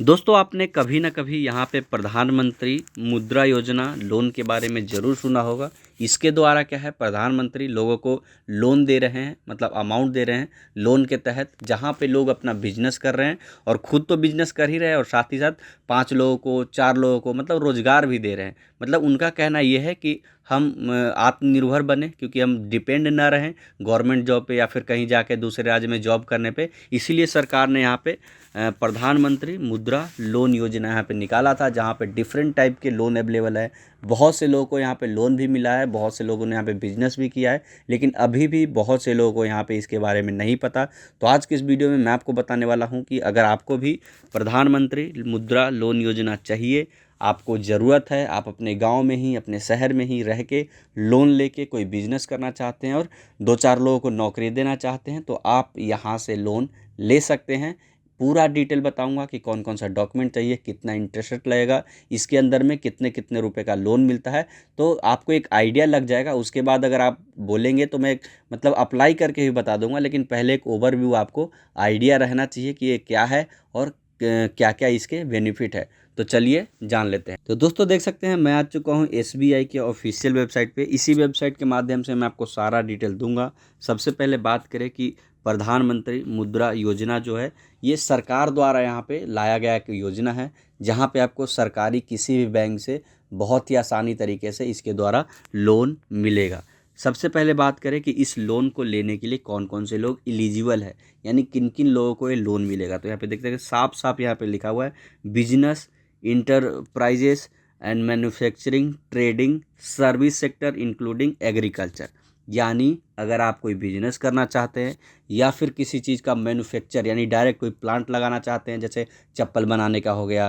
दोस्तों आपने कभी ना कभी यहाँ पे प्रधानमंत्री मुद्रा योजना लोन के बारे में ज़रूर सुना होगा। इसके द्वारा क्या है, प्रधानमंत्री लोगों को लोन दे रहे हैं, मतलब अमाउंट दे रहे हैं लोन के तहत, जहाँ पे लोग अपना बिजनेस कर रहे हैं और खुद तो बिजनेस कर ही रहे हैं और साथ ही साथ 5 लोगों को 4 लोगों को मतलब रोजगार भी दे रहे हैं। मतलब उनका कहना ये है कि हम आत्मनिर्भर बने, क्योंकि हम डिपेंड ना रहें गवर्नमेंट जॉब पे या फिर कहीं जाके दूसरे राज्य में जॉब करने पे। इसीलिए सरकार ने यहाँ पे प्रधानमंत्री मुद्रा लोन योजना यहाँ पे निकाला था, जहाँ पे डिफरेंट टाइप के लोन अवेलेबल है। बहुत से लोगों को यहाँ पे लोन भी मिला है, बहुत से लोगों ने यहाँ पे बिजनेस भी किया है, लेकिन अभी भी बहुत से लोगों को यहाँ पे इसके बारे में नहीं पता। तो आज के इस वीडियो में मैं आपको बताने वाला हूँ कि अगर आपको भी प्रधानमंत्री मुद्रा लोन योजना चाहिए, आपको ज़रूरत है, आप अपने गांव में ही अपने शहर में ही रह के लोन लेके कोई बिजनेस करना चाहते हैं और 2-4 लोगों को नौकरी देना चाहते हैं, तो आप यहाँ से लोन ले सकते हैं। पूरा डिटेल बताऊंगा कि कौन कौन सा डॉक्यूमेंट चाहिए, कितना इंटरेस्ट रेट लगेगा, इसके अंदर में कितने कितने रुपए का लोन मिलता है, तो आपको एक आइडिया लग जाएगा। उसके बाद अगर आप बोलेंगे तो मैं मतलब अप्लाई करके भी बता दूंगा, लेकिन पहले एक ओवरव्यू आपको आइडिया रहना चाहिए कि ये क्या है और क्या क्या इसके बेनिफिट है। तो चलिए जान लेते हैं। तो दोस्तों देख सकते हैं मैं आ चुका हूँ एसबीआई के ऑफिशियल वेबसाइट पे। इसी वेबसाइट के माध्यम से मैं आपको सारा डिटेल दूंगा। सबसे पहले बात करें कि प्रधानमंत्री मुद्रा योजना जो है, ये सरकार द्वारा यहाँ पे लाया गया एक योजना है, जहाँ पे आपको सरकारी किसी भी बैंक से बहुत ही आसानी तरीके से इसके द्वारा लोन मिलेगा। सबसे पहले बात करें कि इस लोन को लेने के लिए कौन कौन से लोग एलिजिबल है, यानी किन किन लोगों को ये लोन मिलेगा। तो यहाँ पे देखते हैं साफ साफ यहाँ पे लिखा हुआ है business, enterprises and manufacturing, trading, service sector including agriculture. यानी अगर आप कोई बिजनेस करना चाहते हैं या फिर किसी चीज़ का मैन्युफैक्चर यानी डायरेक्ट कोई प्लांट लगाना चाहते हैं, जैसे चप्पल बनाने का हो गया,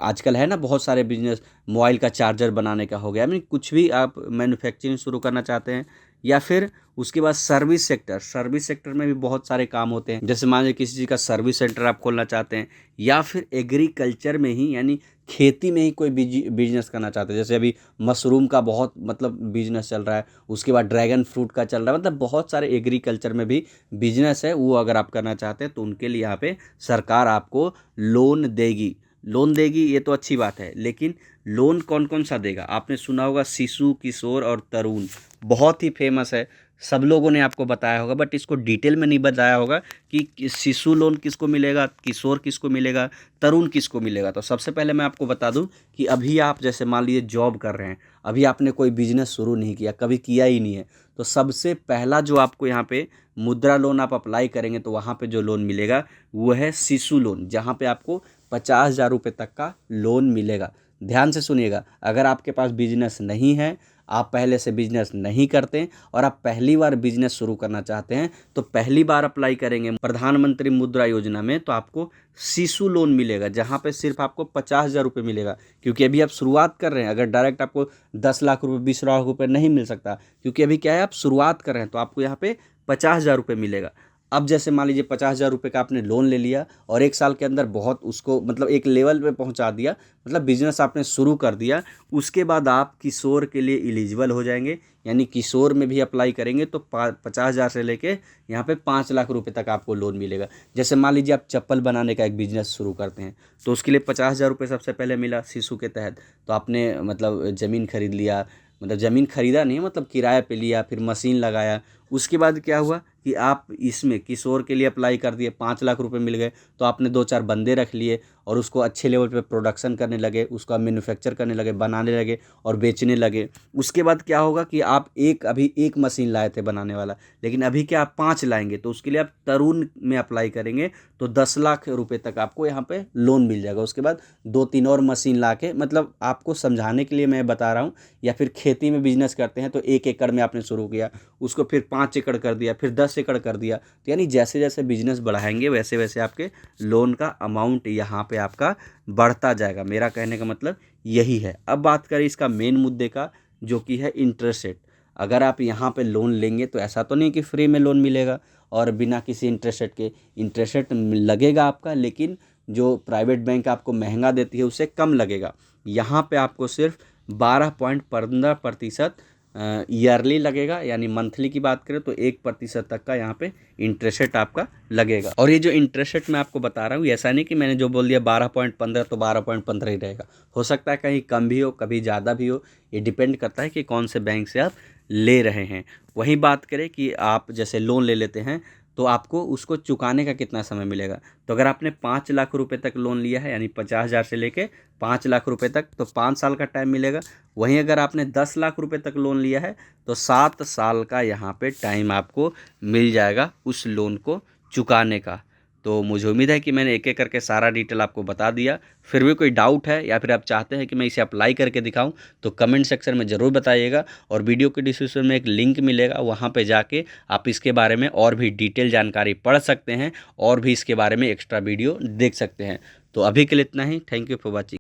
आजकल है ना बहुत सारे बिजनेस, मोबाइल का चार्जर बनाने का हो गया, मीन कुछ भी आप मैन्युफैक्चरिंग शुरू करना चाहते हैं, या फिर उसके बाद सर्विस सेक्टर में भी बहुत सारे काम होते हैं। जैसे मान लीजिए किसी चीज़ का सर्विस सेंटर आप खोलना चाहते हैं, या फिर एग्रीकल्चर में ही यानी खेती में ही कोई बिजनेस करना चाहते हैं। जैसे अभी मशरूम का बहुत मतलब बिजनेस चल रहा है, उसके बाद ड्रैगन फ्रूट का चल रहा है, मतलब बहुत सारे एग्रीकल्चर में भी बिजनेस है, वो अगर आप करना चाहते हैं तो उनके लिए यहाँ पे सरकार आपको लोन देगी। ये तो अच्छी बात है, लेकिन लोन कौन कौन सा देगा? आपने सुना होगा शिशु, किशोर और तरुण, बहुत ही फेमस है, सब लोगों ने आपको बताया होगा, बट इसको डिटेल में नहीं बताया होगा कि शिशु लोन किसको मिलेगा, किशोर किसको मिलेगा, तरुण किसको मिलेगा। तो सबसे पहले मैं आपको बता दूं कि अभी आप जैसे मान लीजिए जॉब कर रहे हैं, अभी आपने कोई बिजनेस शुरू नहीं किया, कभी किया ही नहीं है, तो सबसे पहला जो आपको यहाँ पे मुद्रा लोन आप अप्लाई करेंगे तो वहाँ पे जो लोन मिलेगा वो है शिशु लोन, जहाँ पे आपको 50,000 रुपये तक का लोन मिलेगा। ध्यान से सुनिएगा, अगर आपके पास बिजनेस नहीं है, आप पहले से बिजनेस नहीं करते और आप पहली बार बिजनेस शुरू करना चाहते हैं, तो पहली बार अप्लाई करेंगे प्रधानमंत्री मुद्रा योजना में तो आपको शिशु लोन मिलेगा, जहाँ पे सिर्फ आपको 50,000 रुपये मिलेगा। क्योंकि अभी आप शुरुआत कर रहे हैं, अगर डायरेक्ट आपको 10 लाख रुपये 20 लाख रुपये नहीं मिल सकता, क्योंकि अभी क्या है आप शुरुआत कर रहे हैं, तो आपको यहाँ पे 50,000 रुपये मिलेगा। अब जैसे मान लीजिए 50,000 रुपये का आपने लोन ले लिया और 1 साल के अंदर बहुत उसको मतलब एक लेवल पे पहुंचा दिया, मतलब बिजनेस आपने शुरू कर दिया, उसके बाद आप किशोर के लिए एलिजिबल हो जाएंगे, यानी किशोर में भी अप्लाई करेंगे तो 50,000 से लेके यहाँ पे 5 लाख रुपए तक आपको लोन मिलेगा। जैसे मान लीजिए आप चप्पल बनाने का एक बिजनेस शुरू करते हैं, तो उसके लिए 50,000 रुपये सबसे पहले मिला शिशु के तहत। तो आपने मतलब ज़मीन खरीद लिया, मतलब ज़मीन खरीदा नहीं, मतलब किराए पे लिया, फिर मशीन लगाया। उसके बाद क्या हुआ कि आप इसमें किशोर के लिए अप्लाई कर दिए, 5 लाख रुपए मिल गए, तो आपने 2-4 बंदे रख लिए और उसको अच्छे लेवल पे प्रोडक्शन करने लगे, उसका मैन्युफैक्चर करने लगे, बनाने लगे और बेचने लगे। उसके बाद क्या होगा कि आप अभी एक मशीन लाए थे बनाने वाला, लेकिन अभी क्या आप 5 लाएंगे, तो उसके लिए आप तरुण में अप्लाई करेंगे तो 10 लाख रुपए तक आपको यहाँ पे लोन मिल जाएगा। उसके बाद 2-3 और मशीन ला के, मतलब आपको समझाने के लिए मैं बता रहा हूँ। या फिर खेती में बिजनेस करते हैं तो 1 एकड़ में आपने शुरू किया, उसको फिर 5 एकड़ कर दिया, फिर 10 एकड़ कर दिया, तो यानी जैसे जैसे बिजनेस बढ़ाएंगे वैसे वैसे आपके लोन का अमाउंट यहाँ पे आपका बढ़ता जाएगा। मेरा कहने का मतलब यही है। अब बात करें इसका मेन मुद्दे का, जो कि है इंटरेस्ट रेट। अगर आप यहाँ पे लोन लेंगे तो ऐसा तो नहीं कि फ्री में लोन मिलेगा और बिना किसी इंटरेस्ट रेट के, इंटरेस्ट रेट लगेगा आपका, लेकिन जो प्राइवेट बैंक आपको महंगा देती है उससे कम लगेगा। यहाँ पे आपको सिर्फ 12.15% ईयरली लगेगा, यानी मंथली की बात करें तो 1% तक का यहाँ पे इंटरेस्ट रेट आपका लगेगा। और ये जो इंटरेस्ट रेट मैं आपको बता रहा हूँ, ऐसा नहीं कि मैंने जो बोल दिया 12.15 तो 12.15 ही रहेगा, हो सकता है कहीं कम भी हो, कभी ज़्यादा भी हो, ये डिपेंड करता है कि कौन से बैंक से आप ले रहे हैं। वहीं बात करें कि आप जैसे लोन ले लेते हैं तो आपको उसको चुकाने का कितना समय मिलेगा। तो अगर आपने 5 लाख रुपए तक लोन लिया है, यानी 50,000 से लेके 5 लाख रुपए तक, तो 5 साल का टाइम मिलेगा। वहीं अगर आपने 10 लाख रुपए तक लोन लिया है तो 7 साल का यहाँ पे टाइम आपको मिल जाएगा उस लोन को चुकाने का। तो मुझे उम्मीद है कि मैंने एक एक करके सारा डिटेल आपको बता दिया। फिर भी कोई डाउट है या फिर आप चाहते हैं कि मैं इसे अप्लाई करके दिखाऊं तो कमेंट सेक्शन में ज़रूर बताइएगा। और वीडियो के डिस्क्रिप्शन में एक लिंक मिलेगा, वहां पे जाके आप इसके बारे में और भी डिटेल जानकारी पढ़ सकते हैं और भी इसके बारे में एक्स्ट्रा वीडियो देख सकते हैं। तो अभी के लिए इतना ही। Thank you for watching.